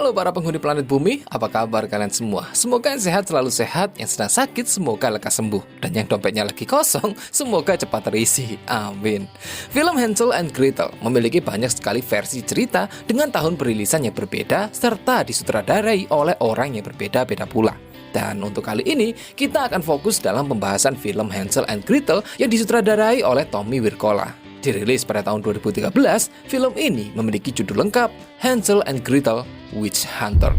Halo para penghuni planet bumi, apa kabar kalian semua? Semoga yang sehat selalu sehat, yang sedang sakit semoga lekas sembuh, dan yang dompetnya lagi kosong semoga cepat terisi. Amin. Film Hansel and Gretel memiliki banyak sekali versi cerita dengan tahun perilisan yang berbeda serta disutradarai oleh orang yang berbeda-beda pula. Dan untuk kali ini, kita akan fokus dalam pembahasan film Hansel and Gretel yang disutradarai oleh Tommy Wirkola. Dirilis pada tahun 2013, film ini memiliki judul lengkap Hansel and Gretel Witch Hunter.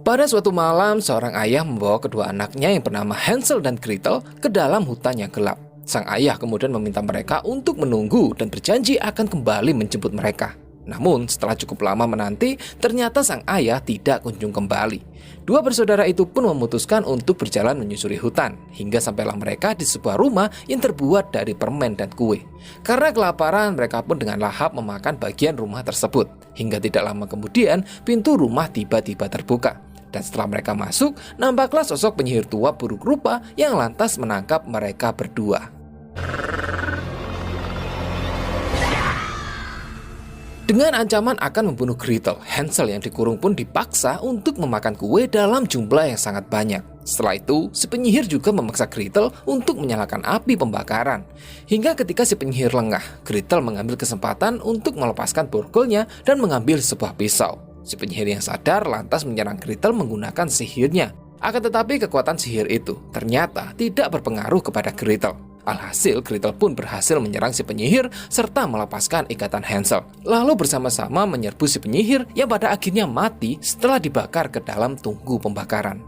Pada suatu malam, seorang ayah membawa kedua anaknya yang bernama Hansel dan Gretel ke dalam hutan yang gelap. Sang ayah kemudian meminta mereka untuk menunggu dan berjanji akan kembali menjemput mereka. Namun, setelah cukup lama menanti, ternyata sang ayah tidak kunjung kembali. Dua bersaudara itu pun memutuskan untuk berjalan menyusuri hutan, hingga sampailah mereka di sebuah rumah yang terbuat dari permen dan kue. Karena kelaparan, mereka pun dengan lahap memakan bagian rumah tersebut. Hingga tidak lama kemudian, pintu rumah tiba-tiba terbuka. Dan setelah mereka masuk, nampaklah sosok penyihir tua buruk rupa yang lantas menangkap mereka berdua. Dengan ancaman akan membunuh Gretel, Hansel yang dikurung pun dipaksa untuk memakan kue dalam jumlah yang sangat banyak. Setelah itu, si penyihir juga memaksa Gretel untuk menyalakan api pembakaran. Hingga ketika si penyihir lengah, Gretel mengambil kesempatan untuk melepaskan borgolnya dan mengambil sebuah pisau. Si penyihir yang sadar lantas menyerang Gretel menggunakan sihirnya. Akan tetapi kekuatan sihir itu ternyata tidak berpengaruh kepada Gretel. Alhasil, Gretel pun berhasil menyerang si penyihir serta melepaskan ikatan Hansel. Lalu bersama-sama menyerbu si penyihir yang pada akhirnya mati setelah dibakar ke dalam tungku pembakaran.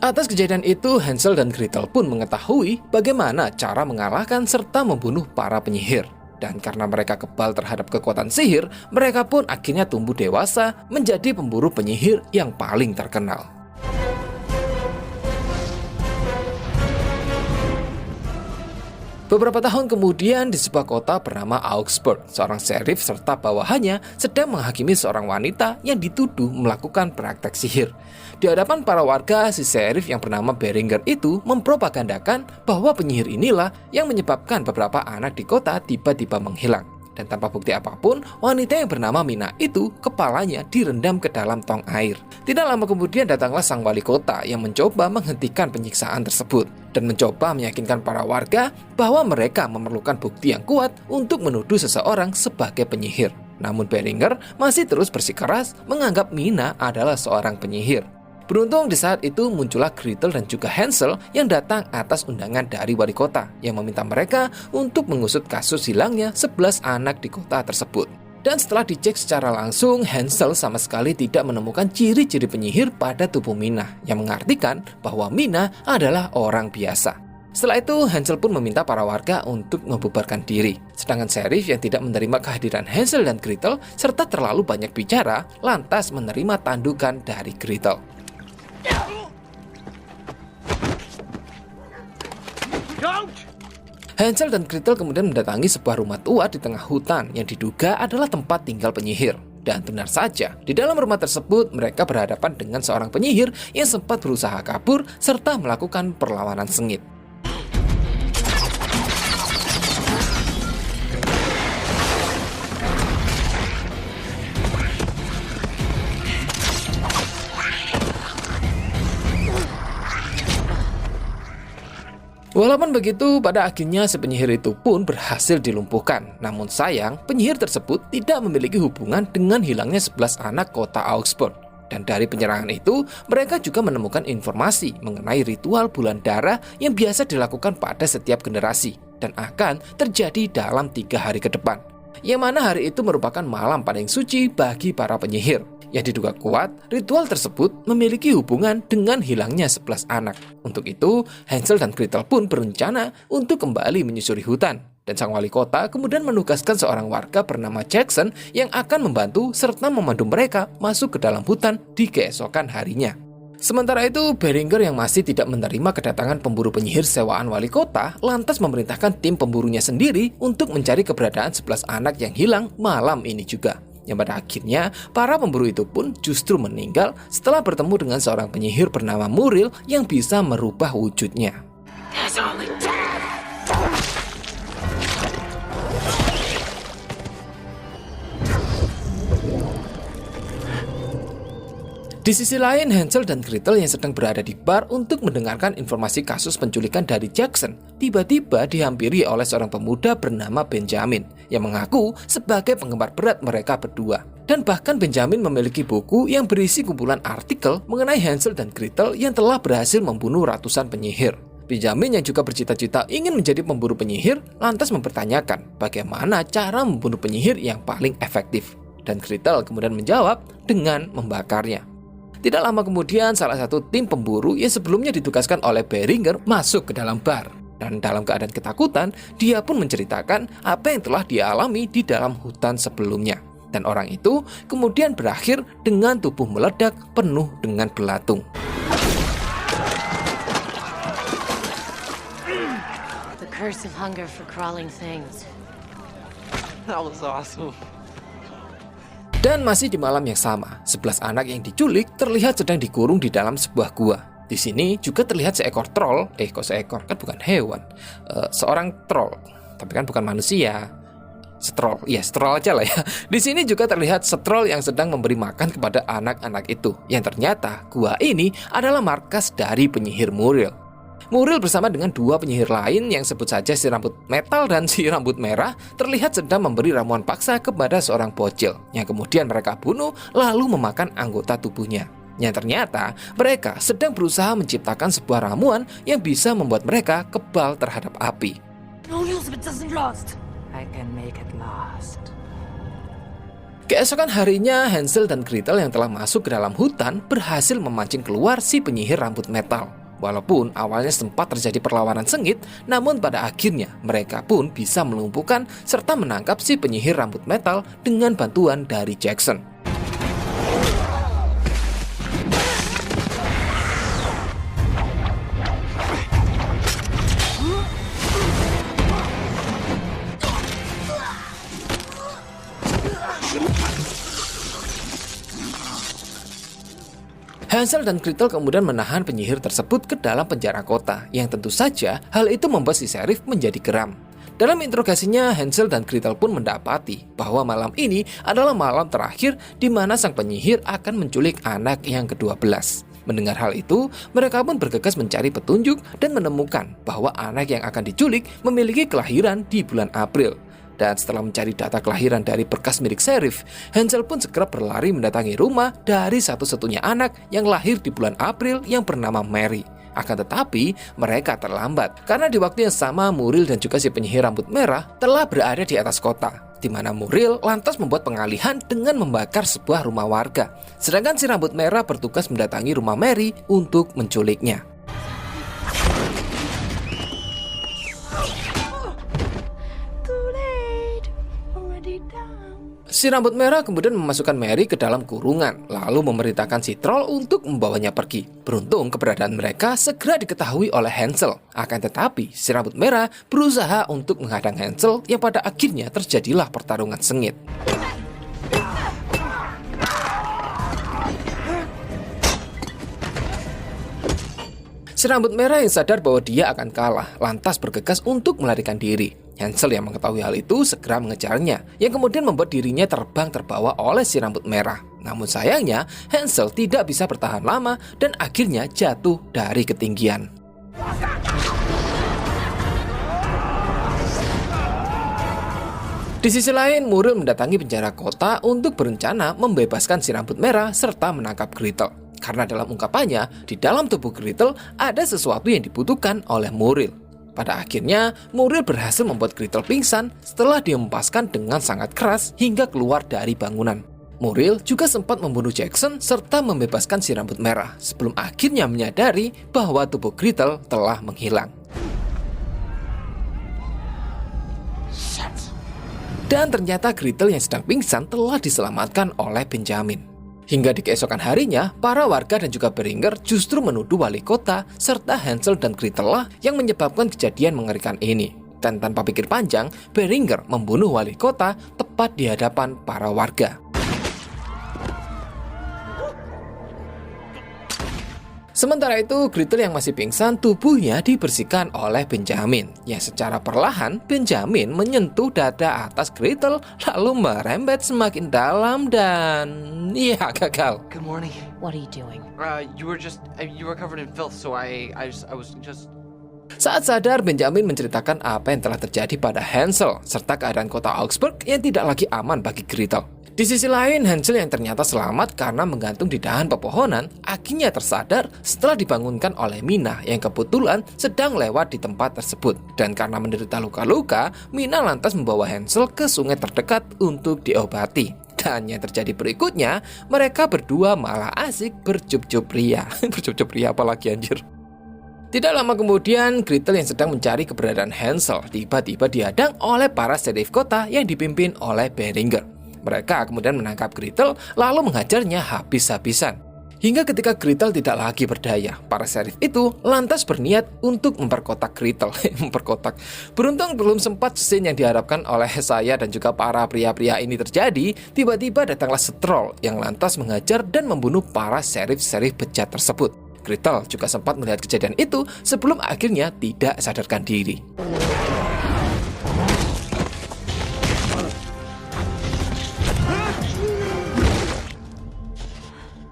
Atas kejadian itu, Hansel dan Gretel pun mengetahui bagaimana cara mengalahkan serta membunuh para penyihir. Dan karena mereka kebal terhadap kekuatan sihir, mereka pun akhirnya tumbuh dewasa menjadi pemburu penyihir yang paling terkenal. Beberapa tahun kemudian di sebuah kota bernama Augsburg, seorang sheriff serta bawahannya sedang menghakimi seorang wanita yang dituduh melakukan praktek sihir. Di hadapan para warga, si sheriff yang bernama Beringer itu mempropagandakan bahwa penyihir inilah yang menyebabkan beberapa anak di kota tiba-tiba menghilang. Dan tanpa bukti apapun, wanita yang bernama Mina itu kepalanya direndam ke dalam tong air. Tidak lama kemudian datanglah sang wali kota yang mencoba menghentikan penyiksaan tersebut dan mencoba meyakinkan para warga bahwa mereka memerlukan bukti yang kuat untuk menuduh seseorang sebagai penyihir. Namun Beringer masih terus bersikeras menganggap Mina adalah seorang penyihir. Beruntung di saat itu muncullah Gretel dan juga Hansel yang datang atas undangan dari wali kota yang meminta mereka untuk mengusut kasus hilangnya 11 anak di kota tersebut. Dan setelah dicek secara langsung, Hansel sama sekali tidak menemukan ciri-ciri penyihir pada tubuh Mina, yang mengartikan bahwa Mina adalah orang biasa. Setelah itu, Hansel pun meminta para warga untuk membubarkan diri. Sedangkan sheriff yang tidak menerima kehadiran Hansel dan Gretel serta terlalu banyak bicara, lantas menerima tandukan dari Gretel. Hansel dan Gretel kemudian mendatangi sebuah rumah tua di tengah hutan yang diduga adalah tempat tinggal penyihir. Dan benar saja, di dalam rumah tersebut mereka berhadapan dengan seorang penyihir yang sempat berusaha kabur serta melakukan perlawanan sengit. Walaupun begitu, pada akhirnya si penyihir itu pun berhasil dilumpuhkan. Namun sayang, penyihir tersebut tidak memiliki hubungan dengan hilangnya 11 anak kota Augsburg. Dan dari penyerangan itu, mereka juga menemukan informasi mengenai ritual bulan darah yang biasa dilakukan pada setiap generasi dan akan terjadi dalam 3 hari ke depan. Yang mana hari itu merupakan malam paling suci bagi para penyihir. Yang diduga kuat, ritual tersebut memiliki hubungan dengan hilangnya 11 anak. Untuk itu, Hansel dan Gretel pun berencana untuk kembali menyusuri hutan. Dan sang wali kota kemudian menugaskan seorang warga bernama Jackson yang akan membantu serta memandu mereka masuk ke dalam hutan di keesokan harinya. Sementara itu, Beringer yang masih tidak menerima kedatangan pemburu penyihir sewaan wali kota, lantas memerintahkan tim pemburunya sendiri untuk mencari keberadaan 11 anak yang hilang malam ini juga. yang pada akhirnya para pemburu itu pun justru meninggal setelah bertemu dengan seorang penyihir bernama Muriel yang bisa merubah wujudnya. Di sisi lain, Hansel dan Gretel yang sedang berada di bar untuk mendengarkan informasi kasus penculikan dari Jackson tiba-tiba dihampiri oleh seorang pemuda bernama Benjamin yang mengaku sebagai penggemar berat mereka berdua. Dan bahkan Benjamin memiliki buku yang berisi kumpulan artikel mengenai Hansel dan Gretel yang telah berhasil membunuh ratusan penyihir. Benjamin yang juga bercita-cita ingin menjadi pemburu penyihir lantas mempertanyakan bagaimana cara membunuh penyihir yang paling efektif. Dan Gretel kemudian menjawab dengan membakarnya. Tidak lama kemudian, salah satu tim pemburu yang sebelumnya ditugaskan oleh Beringer masuk ke dalam bar. Dan dalam keadaan ketakutan, dia pun menceritakan apa yang telah dia alami di dalam hutan sebelumnya. Dan orang itu kemudian berakhir dengan tubuh meledak penuh dengan belatung. The curse of hunger for crawling things. That was awesome. Dan masih di malam yang sama, 11 anak yang diculik terlihat sedang dikurung di dalam sebuah gua. Di sini juga terlihat seekor troll, kok seekor, kan bukan hewan. Seorang troll, tapi kan bukan manusia. Stroll aja lah ya. Di sini juga terlihat stroll yang sedang memberi makan kepada anak-anak itu. Yang ternyata gua ini adalah markas dari penyihir Muriel. Muriel bersama dengan dua penyihir lain yang sebut saja si rambut metal dan si rambut merah terlihat sedang memberi ramuan paksa kepada seorang bocil yang kemudian mereka bunuh lalu memakan anggota tubuhnya. Yang ternyata mereka sedang berusaha menciptakan sebuah ramuan yang bisa membuat mereka kebal terhadap api. Keesokan harinya, Hansel dan Gretel yang telah masuk ke dalam hutan berhasil memancing keluar si penyihir rambut metal. Walaupun awalnya sempat terjadi perlawanan sengit, namun pada akhirnya mereka pun bisa melumpuhkan serta menangkap si penyihir rambut metal dengan bantuan dari Jackson. Hansel dan Gretel kemudian menahan penyihir tersebut ke dalam penjara kota, yang tentu saja hal itu membuat si sheriff menjadi geram. Dalam interogasinya, Hansel dan Gretel pun mendapati bahwa malam ini adalah malam terakhir di mana sang penyihir akan menculik anak yang ke-12. Mendengar hal itu, mereka pun bergegas mencari petunjuk dan menemukan bahwa anak yang akan diculik memiliki kelahiran di bulan April. Dan setelah mencari data kelahiran dari berkas milik sheriff, Hansel pun segera berlari mendatangi rumah dari satu-satunya anak yang lahir di bulan April yang bernama Mary. Akan tetapi, mereka terlambat karena di waktu yang sama Muriel dan juga si penyihir rambut merah telah berada di atas kota, di mana Muriel lantas membuat pengalihan dengan membakar sebuah rumah warga. Sedangkan si rambut merah bertugas mendatangi rumah Mary untuk menculiknya. Si rambut merah kemudian memasukkan Mary ke dalam kurungan, lalu memerintahkan si troll untuk membawanya pergi. Beruntung keberadaan mereka segera diketahui oleh Hansel. Akan tetapi, si rambut merah berusaha untuk menghadang Hansel yang pada akhirnya terjadilah pertarungan sengit. Si rambut merah yang sadar bahwa dia akan kalah, lantas bergegas untuk melarikan diri. Hansel yang mengetahui hal itu segera mengejarnya, yang kemudian membuat dirinya terbang terbawa oleh si rambut merah. Namun sayangnya, Hansel tidak bisa bertahan lama dan akhirnya jatuh dari ketinggian. Di sisi lain, Muriel mendatangi penjara kota untuk berencana membebaskan si rambut merah serta menangkap Gretel. Karena dalam ungkapannya, di dalam tubuh Gretel ada sesuatu yang dibutuhkan oleh Muriel. Pada akhirnya, Muriel berhasil membuat Gretel pingsan setelah dihempaskan dengan sangat keras hingga keluar dari bangunan. Muriel juga sempat membunuh Jackson serta membebaskan si rambut merah sebelum akhirnya menyadari bahwa tubuh Gretel telah menghilang. Dan ternyata Gretel yang sedang pingsan telah diselamatkan oleh Benjamin. Hingga di keesokan harinya, para warga dan juga Beringer justru menuduh wali kota serta Hansel dan Gretel lah yang menyebabkan kejadian mengerikan ini. Dan tanpa pikir panjang, Beringer membunuh wali kota tepat di hadapan para warga. Sementara itu, Gretel yang masih pingsan, tubuhnya dibersihkan oleh Benjamin. Yang secara perlahan, Benjamin menyentuh dada atas Gretel, lalu merembet semakin dalam dan... ya, gagal. Good morning. What are you doing? You were covered in filth, so I was just. Saat sadar, Benjamin menceritakan apa yang telah terjadi pada Hansel, serta keadaan kota Augsburg yang tidak lagi aman bagi Gretel. Di sisi lain, Hansel yang ternyata selamat karena menggantung di dahan pepohonan, akhirnya tersadar setelah dibangunkan oleh Mina yang kebetulan sedang lewat di tempat tersebut. Dan karena menderita luka-luka, Mina lantas membawa Hansel ke sungai terdekat untuk diobati. Dan yang terjadi berikutnya, mereka berdua malah asik bercup-cup ria. Bercup-cup ria apalagi anjir. Tidak lama kemudian, Gretel yang sedang mencari keberadaan Hansel tiba-tiba dihadang oleh para serif kota yang dipimpin oleh Beringer. Mereka kemudian menangkap Gretel lalu menghajarnya habis-habisan. Hingga ketika Gretel tidak lagi berdaya, para serif itu lantas berniat untuk memperkotak Gretel. Memperkotak. Beruntung belum sempat scene yang diharapkan oleh saya dan juga para pria-pria ini terjadi, tiba-tiba datanglah Stroll yang lantas menghajar dan membunuh para serif-serif bejat tersebut. Gretel juga sempat melihat kejadian itu sebelum akhirnya tidak sadarkan diri.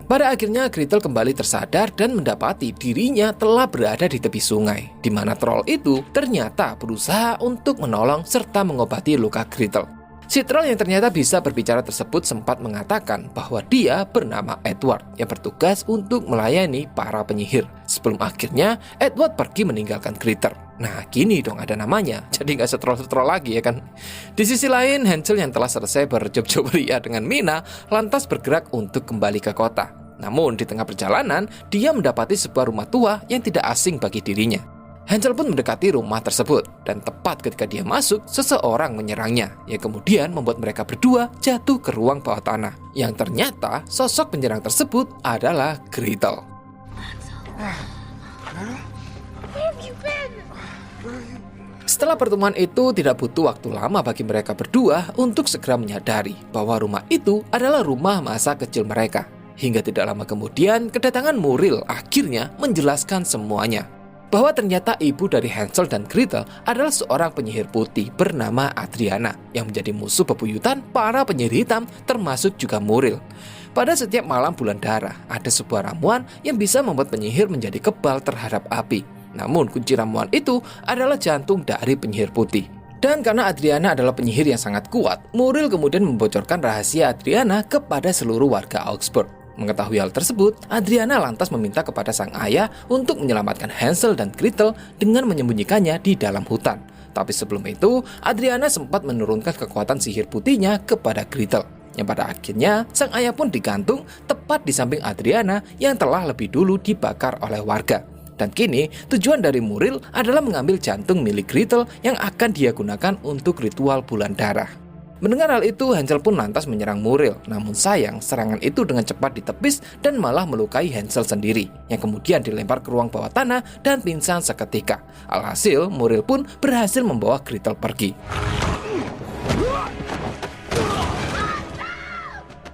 Pada akhirnya Gretel kembali tersadar dan mendapati dirinya telah berada di tepi sungai, di mana troll itu ternyata berusaha untuk menolong serta mengobati luka Gretel. Si troll yang ternyata bisa berbicara tersebut sempat mengatakan bahwa dia bernama Edward yang bertugas untuk melayani para penyihir. Sebelum akhirnya Edward pergi meninggalkan Gretel. Nah, gini dong ada namanya, jadi nggak setroll-setroll lagi ya kan. Di sisi lain, Hansel yang telah selesai berjob-job ria dengan Mina lantas bergerak untuk kembali ke kota. Namun di tengah perjalanan, dia mendapati sebuah rumah tua yang tidak asing bagi dirinya. Hansel pun mendekati rumah tersebut, dan tepat ketika dia masuk, seseorang menyerangnya, yang kemudian membuat mereka berdua jatuh ke ruang bawah tanah. Yang ternyata sosok penyerang tersebut adalah Gretel. Setelah pertemuan itu, tidak butuh waktu lama bagi mereka berdua untuk segera menyadari bahwa rumah itu adalah rumah masa kecil mereka. Hingga tidak lama kemudian, kedatangan Muriel akhirnya menjelaskan semuanya. Bahwa ternyata ibu dari Hansel dan Gretel adalah seorang penyihir putih bernama Adriana yang menjadi musuh bebuyutan para penyihir hitam termasuk juga Muriel. Pada setiap malam bulan darah, ada sebuah ramuan yang bisa membuat penyihir menjadi kebal terhadap api. Namun kunci ramuan itu adalah jantung dari penyihir putih. Dan karena Adriana adalah penyihir yang sangat kuat, Muriel kemudian membocorkan rahasia Adriana kepada seluruh warga Augsburg. Mengetahui hal tersebut, Adriana lantas meminta kepada sang ayah untuk menyelamatkan Hansel dan Gretel dengan menyembunyikannya di dalam hutan. Tapi sebelum itu, Adriana sempat menurunkan kekuatan sihir putihnya kepada Gretel. Yang pada akhirnya, sang ayah pun digantung tepat di samping Adriana yang telah lebih dulu dibakar oleh warga. Dan kini, tujuan dari Muriel adalah mengambil jantung milik Gretel yang akan dia gunakan untuk ritual bulan darah. Mendengar hal itu, Hansel pun lantas menyerang Muriel. Namun sayang, serangan itu dengan cepat ditepis dan malah melukai Hansel sendiri, yang kemudian dilempar ke ruang bawah tanah dan pingsan seketika. Alhasil, Muriel pun berhasil membawa Gretel pergi.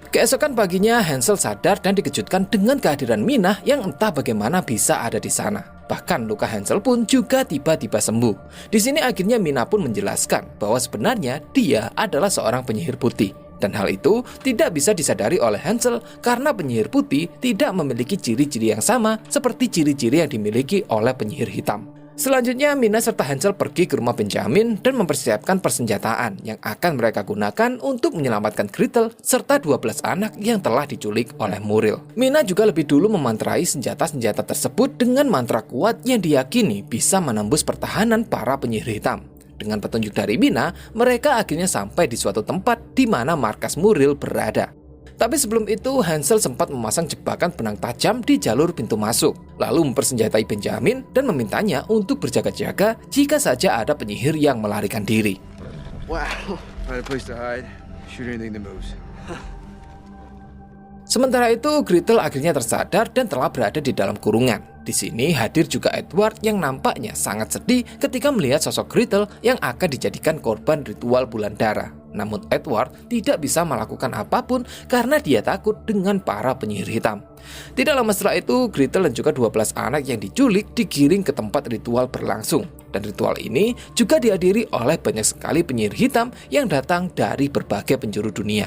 Keesokan paginya, Hansel sadar dan dikejutkan dengan kehadiran Mina yang entah bagaimana bisa ada di sana. Bahkan luka Hansel pun juga tiba-tiba sembuh. Di sini akhirnya Mina pun menjelaskan bahwa sebenarnya dia adalah seorang penyihir putih. Dan hal itu tidak bisa disadari oleh Hansel karena penyihir putih tidak memiliki ciri-ciri yang sama seperti ciri-ciri yang dimiliki oleh penyihir hitam. Selanjutnya, Mina serta Hansel pergi ke rumah Benjamin dan mempersiapkan persenjataan yang akan mereka gunakan untuk menyelamatkan Gretel serta 12 anak yang telah diculik oleh Muriel. Mina juga lebih dulu memantrai senjata-senjata tersebut dengan mantra kuat yang diyakini bisa menembus pertahanan para penyihir hitam. Dengan petunjuk dari Mina, mereka akhirnya sampai di suatu tempat di mana markas Muriel berada. Tapi sebelum itu, Hansel sempat memasang jebakan benang tajam di jalur pintu masuk, lalu mempersenjatai Benjamin dan memintanya untuk berjaga-jaga jika saja ada penyihir yang melarikan diri. Wow, find a place to hide. Shoot anything that moves. Sementara itu, Gretel akhirnya tersadar dan telah berada di dalam kurungan. Di sini hadir juga Edward yang nampaknya sangat sedih ketika melihat sosok Gretel yang akan dijadikan korban ritual bulan darah. Namun Edward tidak bisa melakukan apapun karena dia takut dengan para penyihir hitam. Tidak lama setelah itu, Gretel dan juga 12 anak yang diculik digiring ke tempat ritual berlangsung. Dan ritual ini juga dihadiri oleh banyak sekali penyihir hitam yang datang dari berbagai penjuru dunia.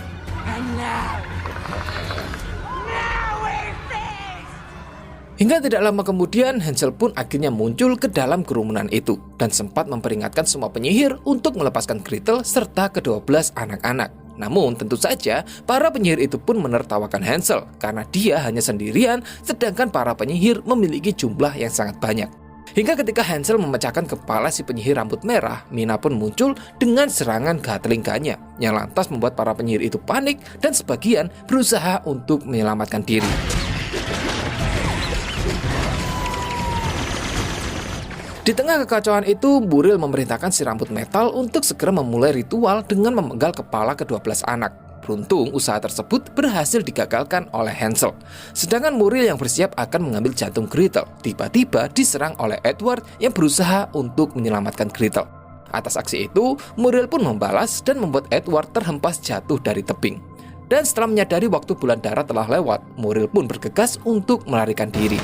Hingga tidak lama kemudian, Hansel pun akhirnya muncul ke dalam kerumunan itu dan sempat memperingatkan semua penyihir untuk melepaskan Gretel serta ke-12 anak-anak. Namun tentu saja para penyihir itu pun menertawakan Hansel karena dia hanya sendirian sedangkan para penyihir memiliki jumlah yang sangat banyak. Hingga ketika Hansel memecahkan kepala si penyihir rambut merah, Mina pun muncul dengan serangan gatlingkanya yang lantas membuat para penyihir itu panik dan sebagian berusaha untuk menyelamatkan diri. Di tengah kekacauan itu, Muriel memerintahkan si rambut metal untuk segera memulai ritual dengan memenggal kepala ke-12 anak. Beruntung, usaha tersebut berhasil digagalkan oleh Hansel. Sedangkan Muriel yang bersiap akan mengambil jantung Gretel, tiba-tiba diserang oleh Edward yang berusaha untuk menyelamatkan Gretel. Atas aksi itu, Muriel pun membalas dan membuat Edward terhempas jatuh dari tebing. Dan setelah menyadari waktu bulan darah telah lewat, Muriel pun bergegas untuk melarikan diri.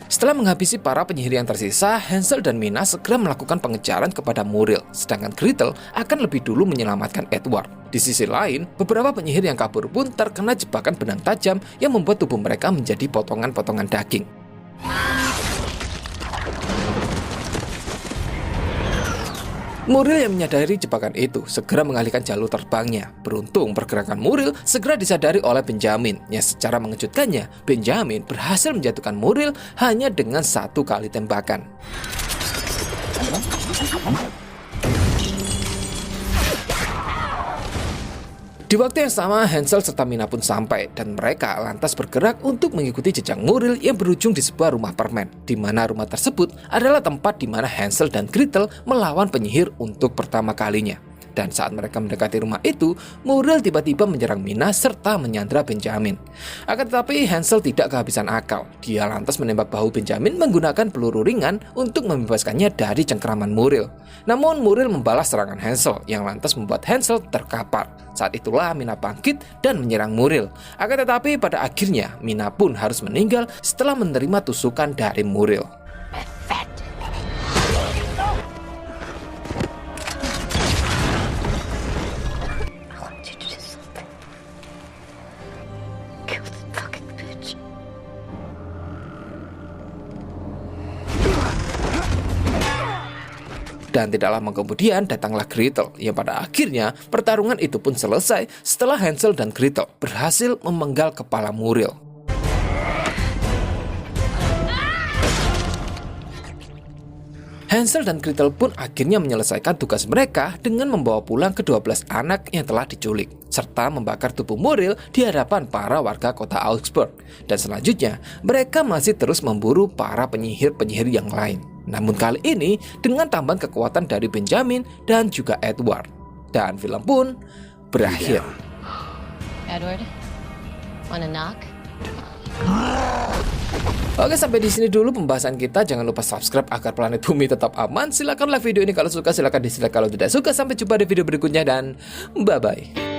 Setelah menghabisi para penyihir yang tersisa, Hansel dan Mina segera melakukan pengejaran kepada Muriel, sedangkan Gretel akan lebih dulu menyelamatkan Edward. Di sisi lain, beberapa penyihir yang kabur pun terkena jebakan benang tajam yang membuat tubuh mereka menjadi potongan-potongan daging. Muriel yang menyadari jebakan itu segera mengalihkan jalur terbangnya. Beruntung pergerakan Muriel segera disadari oleh Benjamin, yang secara mengejutkannya Benjamin berhasil menjatuhkan Muriel hanya dengan 1 kali tembakan. Di waktu yang sama, Hansel serta Mina pun sampai dan mereka lantas bergerak untuk mengikuti jejak Muriel yang berujung di sebuah rumah permen, di mana rumah tersebut adalah tempat di mana Hansel dan Gretel melawan penyihir untuk pertama kalinya. Dan saat mereka mendekati rumah itu, Muriel tiba-tiba menyerang Mina serta menyandra Benjamin. Akan tetapi Hansel tidak kehabisan akal. Dia lantas menembak bahu Benjamin menggunakan peluru ringan untuk membebaskannya dari cengkeraman Muriel. Namun Muriel membalas serangan Hansel yang lantas membuat Hansel terkapar. Saat itulah Mina bangkit dan menyerang Muriel. Akan tetapi pada akhirnya Mina pun harus meninggal setelah menerima tusukan dari Muriel. Dan tidak lama kemudian datanglah Gretel, yang pada akhirnya pertarungan itu pun selesai setelah Hansel dan Gretel berhasil memenggal kepala Muriel. Hansel dan Gretel pun akhirnya menyelesaikan tugas mereka dengan membawa pulang ke-12 anak yang telah diculik, serta membakar tubuh Muriel di hadapan para warga kota Augsburg. Dan selanjutnya, mereka masih terus memburu para penyihir-penyihir yang lain. Namun kali ini dengan tambahan kekuatan dari Benjamin dan juga Edward. Dan film pun berakhir. Edward, wanna knock? Oke, sampai di sini dulu pembahasan kita. Jangan lupa subscribe agar planet bumi tetap aman. Silakan like video ini kalau suka, silakan dislike kalau tidak suka. Sampai jumpa di video berikutnya dan bye-bye.